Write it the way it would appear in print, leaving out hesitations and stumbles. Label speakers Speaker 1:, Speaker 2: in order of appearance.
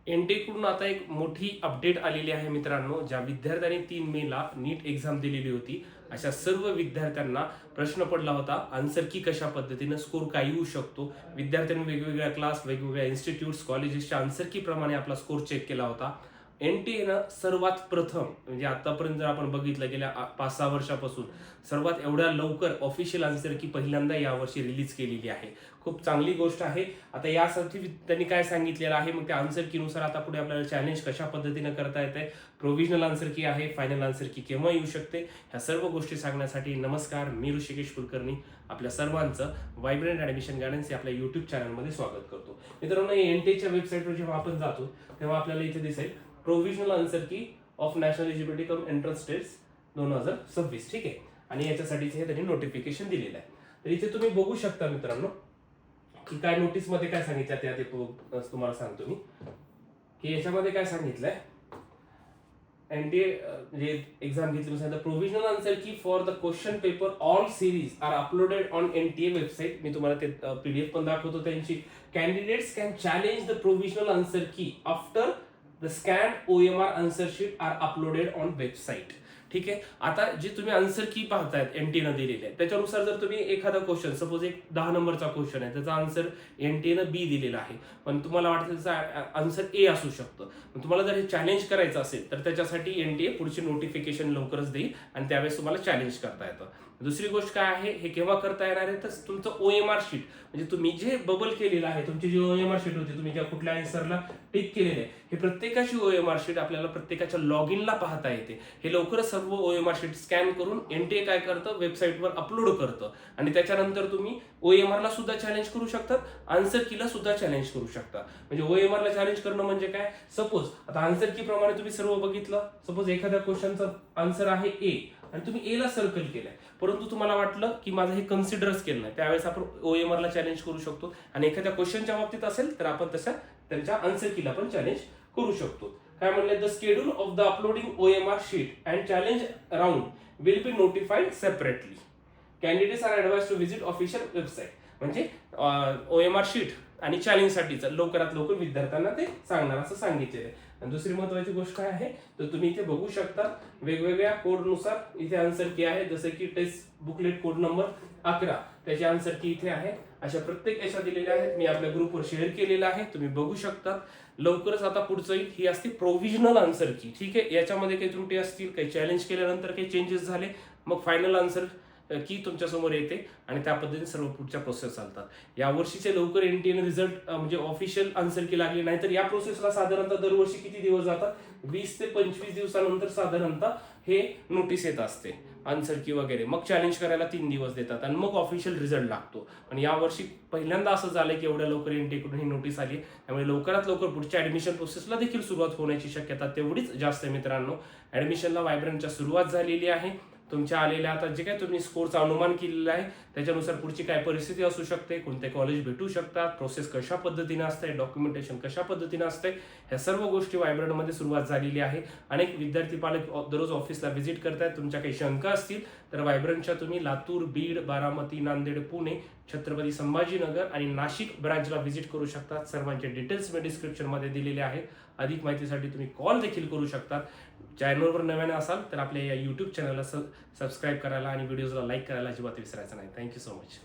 Speaker 1: NTA कडून आता एक मोठी अपडेट आलेली आहे मित्रांनो. ज्या विद्यार्थ्यांनी 3 मेला नीट एक्झाम दिलेली होती, अशा सर्व विद्यार्थ्यांना प्रश्न पडला होता आन्सर की कशा पद्धतीने स्कोर काय येऊ शकतो. विद्यार्थ्यांनी वेगवेगळ्या क्लास, वेगवेगळ्या इन्स्टिट्यूट्स, कॉलेजेसच्या आन्सर की प्रमाणे आपला स्कोर चेक केला होता. एनटीएनं सर्वात प्रथम म्हणजे आतापर्यंत जर आपण बघितलं गेल्या 5-6 वर्षापासून सर्वात एवढ्या लवकर ऑफिशियल आन्सर की पहिल्यांदा यावर्षी रिलीज केलेली आहे. खूप चांगली गोष्ट आहे. आता यासाठी त्यांनी काय सांगितलेलं आहे, मग त्या आन्सर कीनुसार आता पुढे आपल्याला चॅलेंज कशा पद्धतीने करता येते, प्रोव्हिजनल आन्सर की आहे, फायनल आन्सर की केव्हा येऊ शकते, ह्या सर्व गोष्टी सांगण्यासाठी नमस्कार, मी ऋषिकेश कुलकर्णी आपल्या सर्वांचं व्हायब्रंट ॲडमिशन गायडन्स या आपल्या युट्यूब चॅनलमध्ये स्वागत करतो. मित्रांनो, एनटीएच्या वेबसाईटवर जेव्हा आपण जातो तेव्हा आपल्याला इथे दिसेल provisional answer key of national eligibility cum entrance test 2026. ठीक आहे, आणि याच्यासाठीच हे त्यांनी नोटिफिकेशन दिलेलं आहे. तर इथे तुम्ही बघू शकता मित्रांनो की काय नोटीस मध्ये काय सांगितलं ते तुम्हाला सांगतो मी की याच्यामध्ये काय सांगितलंय. एनटीए जे एक्झाम घेतली सांगितलं provisional answer key for the question paper all series are uploaded on NTA website. मी तुम्हाला ते पीडीएफ पण दाखवतो त्यांची. Candidates can challenge the provisional answer key after the scan OMR answer sheet are uploaded on website. ठीक आहे, आता जे तुम्ही आन्सर की पाहतायत एनटीएनं दिलेले आहे त्याच्यानुसार जर तुम्ही एखादा क्वेश्चन, सपोज एक 10 नंबरचा क्वेश्चन आहे, त्याचा आन्सर एनटीएनं बी दिलेला आहे, पण तुम्हाला वाटतं त्याचा आन्सर ए असू शकतं. तुम्हाला जर हे चॅलेंज करायचं असेल तर त्याच्यासाठी एनटीए पुढची नोटिफिकेशन लवकरच देईल आणि त्यावेळेस तुम्हाला चॅलेंज करता येतं. दुसरी गोष्ट काय आहे, हे केव्हा करता येणार आहे, तर तुमचं OMR शीट म्हणजे तुम्ही जे बबल केलेलं आहे, तुमची जी OMR शीट होती, तुम्ही ज्या कुठल्या आन्सरला टिक केलेले आहे, हे प्रत्येकाची OMR शीट आपल्याला प्रत्येकाच्या लॉग इनला पाहता येते. हे लवकरच सर्व OMR शीट स्कॅन करून एनटीए काय करतं, वेबसाईटवर अपलोड करतं आणि त्याच्यानंतर तुम्ही OMR ला सुद्धा चॅलेंज करू शकतात, आन्सर कीला सुद्धा चॅलेंज करू शकता. म्हणजे OMR ला चॅलेंज करणं म्हणजे काय, सपोज आता आन्सर की प्रमाणे तुम्ही सर्व बघितलं, सपोज एखाद्या क्वेश्चनचा आन्सर आहे ए आणि तुम्ही ए ला सर्कल केलंय, परंतु तुम्हाला वाटलं की माझं हे कन्सिडरच केलं नाही, त्यावेळेस आपण OMR ला चॅलेंज करू शकतो. आणि एखाद्या क्वेश्चनच्या बाबतीत असेल तर आपण तसं त्यांच्या आन्सर कीला पण चॅलेंज करू शकतो. काय म्हणले, the schedule of the uploading OMR sheet and challenge round will be notified separately. Candidates are advise to visit official website. म्हणजे OMR शीट आणि चॅलेंजसाठीचं लवकरात लवकर विद्यार्थ्यांना ते सांगणार असं सांगितलेलं आहे. आणि दुसरी महत्वाची गोष्ट काय आहे, तर तुम्ही इथे बघू शकता वेगवेगळ्या कोडनुसार इथे आन्सर की आहे, जसं की टेस्ट बुकलेट कोड नंबर 11 त्याची आन्सर की इथे आहे. अशा प्रत्येक याच्या दिलेल्या आहेत, मी आपल्या ग्रुपवर शेअर केलेला आहे, तुम्ही बघू शकता. लवकरच आता पुढचं ही असते प्रोव्हिजनल आन्सर की. ठीक आहे, याच्यामध्ये काही त्रुटी असतील, काही चॅलेंज केल्यानंतर काही चेंजेस झाले, मग फायनल आन्सर की तुमच्या समोर येते आणि त्या पद्धतीने सर्व पुढच्या प्रोसेस चालतात. या वर्षीचे लवकर एनटीएने रिझल्ट म्हणजे ऑफिशियल आन्सर की लागली नाही, तर या प्रोसेसला साधारणतः दरवर्षी किती दिवस जातात, 20 ते 25 दिवसानंतर साधारणतः हे नोटीस येत असते आन्सर की वगैरे. मग चॅलेंज करायला 3 दिवस देतात आणि मग ऑफिशियल रिझल्ट लागतो. आणि यावर्षी पहिल्यांदा असं झालंय की एवढ्या लवकर एनटीएकडून ही नोटीस आली, त्यामुळे लवकरात लवकर पुढच्या ऍडमिशन प्रोसेसला देखील सुरुवात होण्याची शक्यता तेवढीच जास्त आहे मित्रांनो. ऍडमिशनला व्हायब्रंटच्या सुरुवात झालेली आहे. तुमच्या आलेल्या आता जे काय तुम्ही स्कोरचा अनुमान केलेला आहे त्याच्यानुसार पुढची काय परिस्थिती असू शकते, कोणते कॉलेज भेटू शकतात, प्रोसेस कशा पद्धतीने असते, डॉक्युमेंटेशन कशा पद्धतीने असते, ह्या सर्व गोष्टी व्हायब्रंटमध्ये सुरुवात झालेली आहे. अनेक विद्यार्थी पालक दररोज ऑफिसला व्हिजिट करतायत. तुमच्या काही शंका असतील तर व्हायब्रंटच्या तुम्ही लातूर, बीड, बारामती, नांदेड, पुणे, छत्रपती संभाजीनगर आणि नाशिक ब्रांचला व्हिजिट करू शकतात. सर्वांचे डिटेल्स मी डिस्क्रिप्शनमध्ये दिलेले आहेत. अधिक माहितीसाठी तुम्ही कॉल देखील करू शकतात. चॅनलवर नव्याने असाल तर आपल्या या यूट्यूब चॅनलला सबस्क्राईब करायला आणि व्हिडिओजला लाईक करायला अजिबात विसरायचं नाही. Thank you so much.